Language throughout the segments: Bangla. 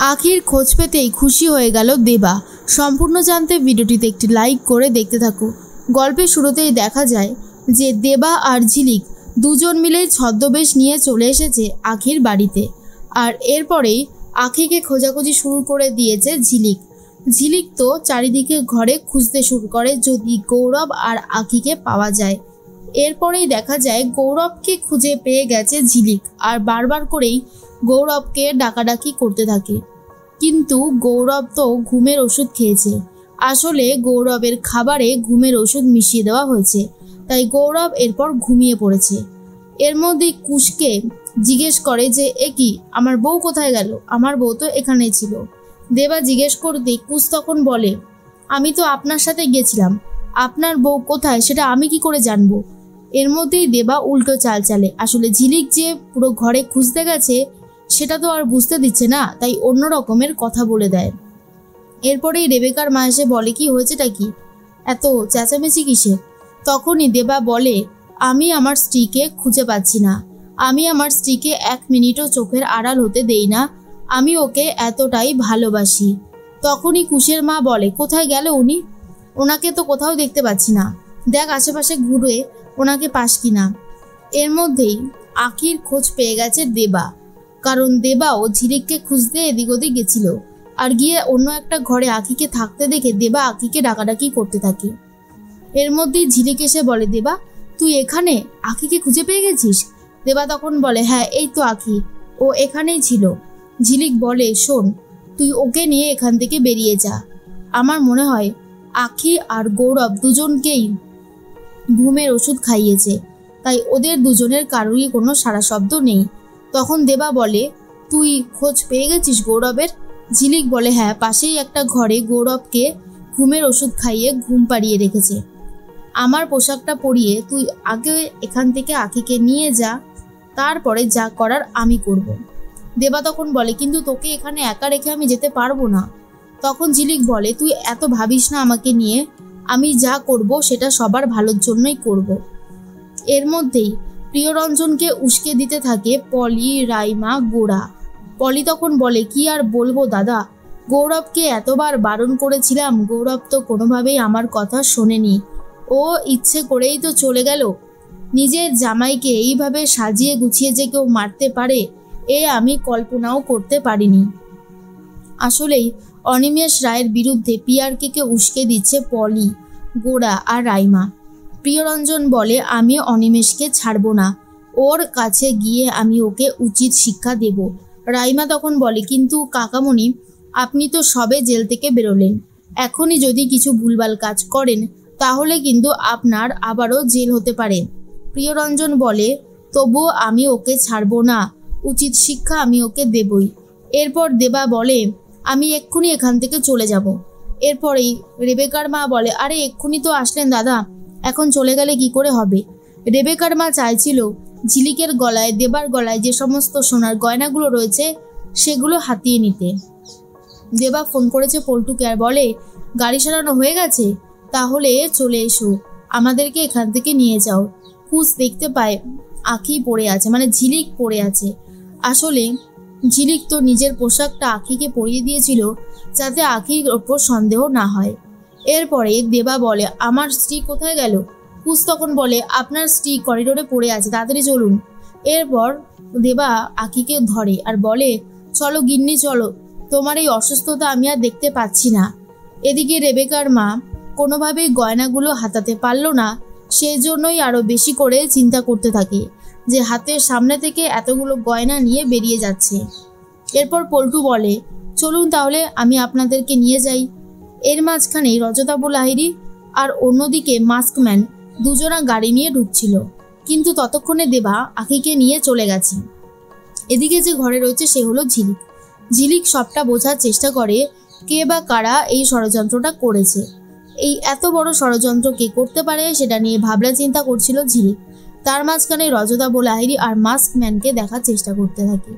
আখির খোঁজ পেতেই খুশি হয়ে গেল দেবা। সম্পূর্ণ জানতে ভিডিওটিতে একটি লাইক করে দেখতে থাকো। গল্পের শুরুতেই দেখা যায় যে দেবা আর ঝিলিক দুজন মিলে ছদ্মবেশ নিয়ে চলে এসেছে আখির বাড়িতে। আর এরপরেই আখিকে খোঁজাখুঁজি শুরু করে দিয়েছে ঝিলিক। ঝিলিক তো চারিদিকে ঘরে খুঁজতে শুরু করে যদি গৌরব আর আখিকে পাওয়া যায়। এরপরেই দেখা যায় গৌরবকে খুঁজে পেয়ে গেছে ঝিলিক আর বারবার করেই গৌরবকে ডাকাডাকি করতে থাকে। কিন্তু গৌরব তো ঘুমের ওষুধ খেয়েছে। আসলে গৌরবের খাবারে ঘুমের ওষুধ মিশিয়ে দেওয়া হয়েছে, তাই গৌরব এরপর ঘুমিয়ে পড়েছে। এর মধ্যেই কুশকে জিজ্ঞেস করে যে কি আমার বউ কোথায় গেল, আমার বউ তো এখানেই ছিল। দেবা জিজ্ঞেস করতে কুশ তখন বলে আমি তো আপনার সাথে গেছিলাম, আপনার বউ কোথায় সেটা আমি কি করে জানবো। এর মধ্যেই দেবা উল্টো চাল চালে। আসলে ঝিলিক যে পুরো ঘরে খুঁজতে গেছে সেটা তো আর বুঝতে দিচ্ছে না, তাই অন্য রকমের কথা বলে দেয়। এরপরেই রেবেকার মা এসে বলে কি হয়েছেটা কি, এত চেঁচামেচি কিসে। তখনই দেবা বলে আমি আমার স্ত্রীকে খুঁজে পাচ্ছি না, আমি আমার স্ত্রীকে 1 মিনিটও চোখের আড়াল হতে দেই না, আমি ওকে এতটাই ভালোবাসি। তখনই কুশের মা বলে কোথায় গেল উনি, ওনাকে তো কোথাও দেখতে পাচ্ছি না, দেখ আশেপাশে ঘুরে ওনাকে পাস কিনা। এর মধ্যেই আখির খোঁজ পেয়ে গেছে দেবা, কারণ দেবাও ঝিলিককে খুঁজতে এদিক ওদিক গেছিল। আর গিয়ে অন্য একটা ঘরে আখিকে থাকতে দেখে দেবা আখিকে ডাকাডাকি করতে থাকে। এর মধ্যেই ঝিলিক এসে বলে দেবা তুই এখানে, আখিকে খুঁজে পেয়ে গেছিস। দেবা তখন বলে হ্যাঁ এই তো আখি, ও এখানেই ছিল। ঝিলিক বলে শোন, তুই ওকে নিয়ে এখান থেকে বেরিয়ে যা। আমার মনে হয় আখি আর গৌরব দুজনকেই ঘুমের ওষুধ খাইয়েছে, তাই ওদের দুজনের কারোরই কোনো সারা শব্দ নেই। তখন দেবা বলে তুই খোঁজ পেয়ে গেছিস গৌরবের। ঝিলিক বলে হ্যাঁ, পাশেই একটা ঘরে গৌরবকে ঘুমের ওষুধ খাইয়ে ঘুম পাড়িয়ে রেখেছে। আমার পোশাকটা পরিয়ে তুই আগে এখান থেকে আখিকে নিয়ে যা, তারপরে যা করার আমি করব। দেবা তখন বলে কিন্তু তোকে এখানে একা রেখে আমি যেতে পারবো না। তখন ঝিলিক বলে তুই এত ভাবিস না আমাকে নিয়ে, আমি যা করব সেটা সবার ভালোর জন্যই করব। এর মধ্যেই প্রিয়রঞ্জনকে উস্কে দিতে থাকে পলি, রাইমা, গোড়া। পলি তখন বলে কি আর বলবো দাদা, গৌরবকে এতবার বারণ করেছিলাম, গৌরব তো কোনোভাবেই আমার কথা শোনেনি, ও ইচ্ছে করেই তো চলে গেল। নিজের জামাইকে এইভাবে সাজিয়ে গুছিয়ে যে কেউ মারতে পারে এ আমি কল্পনাও করতে পারিনি। আসলেই অনিমেষ রায়ের বিরুদ্ধে পিয়ারকে উস্কে দিচ্ছে পলি, গোড়া আর রাইমা। প্রিয়রঞ্জন বলে আমি অনিমেষকে ছাড়বো না, ওর কাছে গিয়ে আমি ওকে উচিত শিক্ষা দেব। রাইমা তখন বলে কিন্তু কাকামণি আপনি তো সবে জেল থেকে বেরোলেন, এখনই যদি কিছু ভুলভাল কাজ করেন তাহলে কিন্তু আপনার আবারও জেল হতে পারে। প্রিয়রঞ্জন বলে তবুও আমি ওকে ছাড়বো না, উচিত শিক্ষা আমি ওকে দেবই। এরপর দেবা বলে আমি এক্ষুনি এখান থেকে চলে যাব। এরপরেই রেবেকার মা বলে আরে এক্ষুনি তো আসলেন দাদা, এখন চলে গেলে কি করে হবে। রেবেকার মা চাইছিল ঝিলিকের গলায়, দেবার গলায় যে সমস্ত সোনার গয়নাগুলো রয়েছে সেগুলো হাতিয়ে নিতে। দেবা ফোন করেছে পল্টুকে আর বলে গাড়ি সারানো হয়ে গেছে, তাহলে চলে এসো, আমাদেরকে এখান থেকে নিয়ে যাও। কুশ দেখতে পায় আখি পড়ে আছে, মানে ঝিলিক পড়ে আছে। আসলে ঝিলিক তো নিজের পোশাকটা আখিকে পরিয়ে দিয়েছিল যাতে আখির ওপর সন্দেহ না হয়। এরপরে দেবা বলে আমার স্ত্রী কোথায় গেল। কুশ তখন বলে আপনার স্ত্রী করিডোরে পড়ে আছে, তাড়াতাড়ি চলুন। এরপর দেবা আখিকে ধরে আর বলে চলো গিন্নি চলো, তোমার এই অসুস্থতা আমি আর দেখতে পাচ্ছি না। এদিকে রেবেকার মা কোনোভাবেই গয়নাগুলো হাতাতে পারল না, সেই জন্যই আরো বেশি করে চিন্তা করতে থাকে যে হাতের সামনে থেকে এতগুলো গয়না নিয়ে বেরিয়ে যাচ্ছে। এরপর পল্টু বলে চলুন তাহলে আমি আপনাদেরকে নিয়ে যাই। এর মাঝখানেই রজতাবু লাহিড়ী আর অন্যদিকে মাস্কম্যান দুজনা গাড়ি নিয়ে ঢুকছিল, কিন্তু ততক্ষণে দেবা আখিকে নিয়ে চলে গেছে। এদিকে যে ঘরে রয়েছে সে হলো ঝিলিক। ঝিলিক সবটা বোঝার চেষ্টা করে কে বা কারা এই ষড়যন্ত্রটা করেছে। এই এত বড় ষড়যন্ত্র কে করতে পারে সেটা নিয়ে ভাবনা চিন্তা করছিল ঝিলিক। তার মাঝখানে রজতাবু লাহিড়ী আর মাস্কম্যানকে দেখার চেষ্টা করতে থাকে।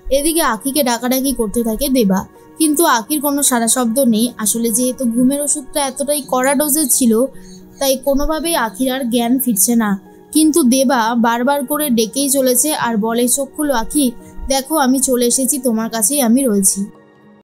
এদিকে আখিকে ডাকাডাকি করতে থাকে দেবা, কিন্তু আখির কোনো সারা শব্দ নেই। আসলে যেহেতু ঘুমের ওষুধটা এতটাই কড়া ডোজের ছিল তাই কোনোভাবেই আখির আর জ্ঞান ফিরছে না। কিন্তু দেবা বারবার করে ডেকেই চলেছে আর বলে চোখ খুলো আখি, দেখো আমি চলে এসেছি, তোমার কাছেই আমি রয়েছি।